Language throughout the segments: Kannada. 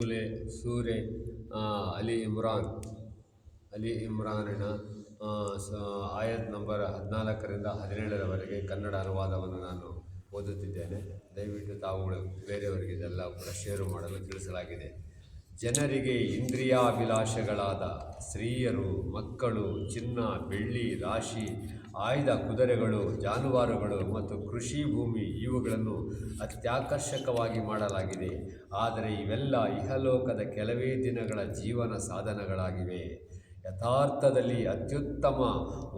ಸೂರೆ ಅಲಿ ಇಮ್ರಾನಿನ ಆಯತ್ ನಂಬರ್ 14-17 ಕನ್ನಡ ಅನುವಾದವನ್ನು ನಾನು ಓದುತ್ತಿದ್ದೇನೆ. ದಯವಿಟ್ಟು ತಾವುಗಳು ಬೇರೆಯವರಿಗೆ ಇದೆಲ್ಲ ಕೂಡ ಶೇರು ಮಾಡಲು ತಿಳಿಸಲಾಗಿದೆ. ಜನರಿಗೆ ಇಂದ್ರಿಯಾಭಿಲಾಷೆಗಳಾದ ಸ್ತ್ರೀಯರು, ಮಕ್ಕಳು, ಚಿನ್ನ, ಬೆಳ್ಳಿ, ರಾಶಿ, ಆಯ್ದ ಕುದುರೆಗಳು, ಜಾನುವಾರುಗಳು ಮತ್ತು ಕೃಷಿ ಭೂಮಿ ಇವುಗಳನ್ನು ಅತ್ಯಾಕರ್ಷಕವಾಗಿ ಮಾಡಲಾಗಿದೆ. ಆದರೆ ಇವೆಲ್ಲ ಇಹಲೋಕದ ಕೆಲವೇ ದಿನಗಳ ಜೀವನ ಸಾಧನಗಳಾಗಿವೆ. ಯಥಾರ್ಥದಲ್ಲಿ ಅತ್ಯುತ್ತಮ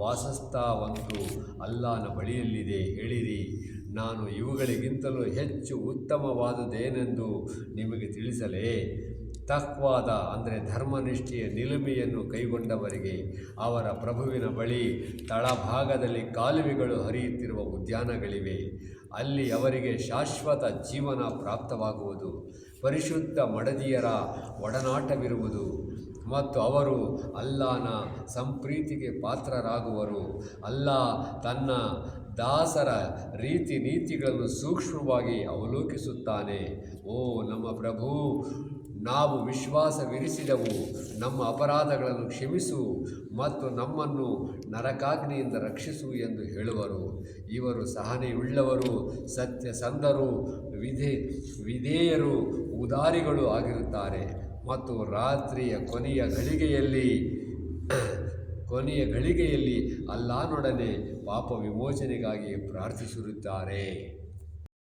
ವಾಸಸ್ಥಾನವಂತೂ ಅಲ್ಲಾಹನ ಬಳಿಯಲ್ಲಿದೆ. ಹೇಳಿರಿ, ನಾನು ಇವುಗಳಿಗಿಂತಲೂ ಹೆಚ್ಚು ಉತ್ತಮವಾದುದೇನೆಂದು ನಿಮಗೆ ತಿಳಿಸಲೇ? ತಕ್ವಾದ ಅಂದರೆ ಧರ್ಮನಿಷ್ಠೆಯ ನಿಲುಮೆಯನ್ನು ಕೈಗೊಂಡವರಿಗೆ ಅವರ ಪ್ರಭುವಿನ ಬಳಿ ತಳಭಾಗದಲ್ಲಿ ಕಾಲುವೆಗಳು ಹರಿಯುತ್ತಿರುವ ಉದ್ಯಾನಗಳಿವೆ. ಅಲ್ಲಿ ಅವರಿಗೆ ಶಾಶ್ವತ ಜೀವನ ಪ್ರಾಪ್ತವಾಗುವುದು, ಪರಿಶುದ್ಧ ಮಡದಿಯರ ಒಡನಾಟವಿರುವುದು ಮತ್ತು ಅವರು ಅಲ್ಲಾಹನ ಸಂಪ್ರೀತಿಗೆ ಪಾತ್ರರಾಗುವರು. ಅಲ್ಲಾಹ್ ತನ್ನ ದಾಸರ ರೀತಿ ನೀತಿಗಳನ್ನು ಸೂಕ್ಷ್ಮವಾಗಿ ಅವಲೋಕಿಸುತ್ತಾನೆ. ಓ ನಮ್ಮ ಪ್ರಭು, ನಾವು ವಿಶ್ವಾಸವಿರಿಸಿದೆವು, ನಮ್ಮ ಅಪರಾಧಗಳನ್ನು ಕ್ಷಮಿಸು ಮತ್ತು ನಮ್ಮನ್ನು ನರಕಾಗ್ನಿಯಿಂದ ರಕ್ಷಿಸು ಎಂದು ಹೇಳುವರು. ಇವರು ಸಹನೆಯುಳ್ಳವರು, ಸತ್ಯಸಂಧರು, ವಿಧೇಯರು, ಉದಾರಿಗಳು ಆಗಿರುತ್ತಾರೆ ಮತ್ತು ರಾತ್ರಿಯ ಕೊನೆಯ ಗಳಿಗೆಯಲ್ಲಿ ಅಲ್ಲಾಹನೊಡನೆ ಪಾಪ ವಿಮೋಚನೆಗಾಗಿ ಪ್ರಾರ್ಥಿಸಿರುತ್ತಾರೆ.